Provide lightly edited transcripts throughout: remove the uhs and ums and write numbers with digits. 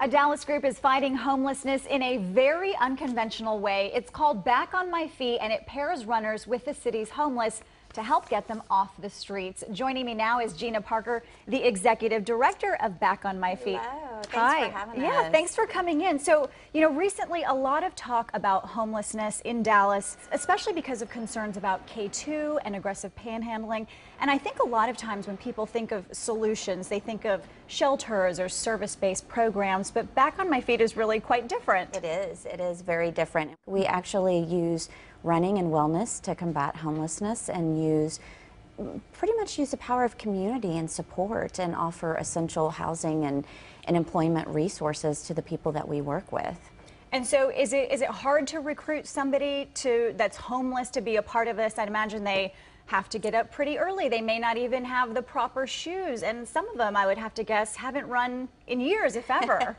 A Dallas group is fighting homelessness in a very unconventional way. It's called Back on My Feet, and it pairs runners with the city's homeless to help get them off the streets. Joining me now is Gina Parker, the executive director of Back on My Feet. Hello. Thanks Hi. for having us. Yeah, thanks for coming in. So, recently a lot of talk about homelessness in Dallas, especially because of concerns about K2 and aggressive panhandling. And I think a lot of times when people think of solutions, they think of shelters or service-based programs, but Back on My Feet is really quite different. It is. It is very different. We actually use running and wellness to combat homelessness and pretty much use the power of community and support and offer essential housing and employment resources to the people that we work with. And so is it hard to recruit somebody that's homeless to be a part of this? I'd imagine they have to get up pretty early. They may not even have the proper shoes. And some of them, I would have to guess, haven't run in years, if ever.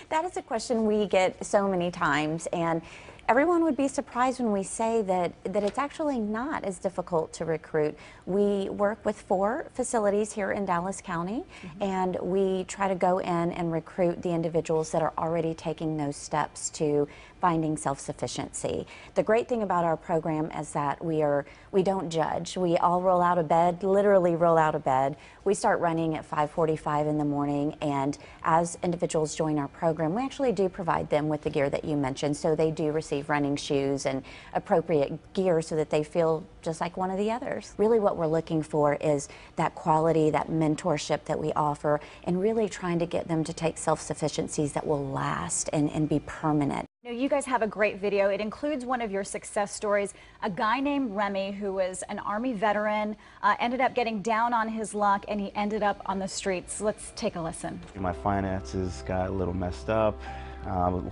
That is a question we get so many times. And everyone would be surprised when we say that it's actually not as difficult to recruit. We work with 4 facilities here in Dallas County, and we try to go in and recruit the individuals that are already taking those steps to finding self-sufficiency. The great thing about our program is that we don't judge. We all roll out of bed, literally roll out of bed. We start running at 5:45 in the morning, and as individuals join our program, we actually do provide them with the gear that you mentioned, so they do receive running shoes and appropriate gear so that they feel just like one of the others. Really what we're looking for is that quality, that mentorship that we offer, and really trying to get them to take self-sufficiencies that will last and be permanent. You guys have a great video. It includes one of your success stories. A guy named Remy, who was an Army veteran, ended up getting down on his luck, and he ended up on the streets. Let's take a listen. My finances got a little messed up.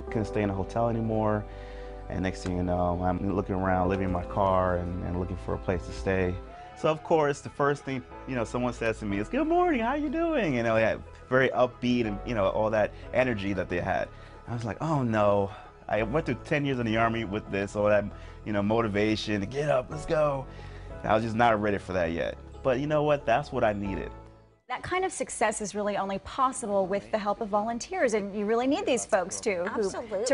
Couldn't stay in a hotel anymore. And next thing you know, I'm looking around, living in my car and looking for a place to stay. So of course, the first thing, someone says to me is, "Good morning, how are you doing?" They had very upbeat and, all that energy that they had. I was like, oh no. I went through 10 years in the Army with this, all that, motivation to get up, let's go. I was just not ready for that yet. But you know what? That's what I needed. That kind of success is really only possible with the help of volunteers, and you really need these folks to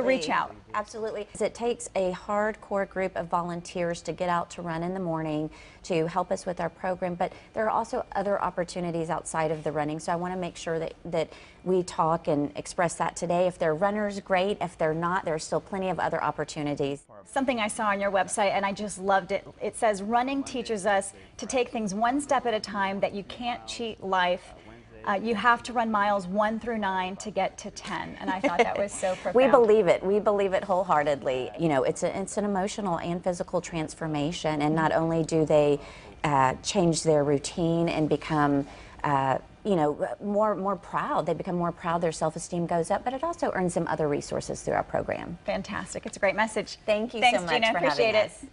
reach out. Absolutely. It takes a hardcore group of volunteers to get out to run in the morning to help us with our program, but there are also other opportunities outside of the running, so I want to make sure that we talk and express that today. If they're runners, great. If they're not, there's still plenty of other opportunities. Something I saw on your website, and I just loved it. It says, running teaches us to take things one step at a time, that you can't cheat life. You have to run miles 1 through 9 to get to 10, and I thought that was so profound. We believe it. We believe it wholeheartedly. It's an emotional and physical transformation, and not only do they change their routine and become more proud. They become more proud, their self-esteem goes up, but it also earns them other resources through our program. Fantastic. It's a great message. Thanks so much Gina. for Appreciate having it. us.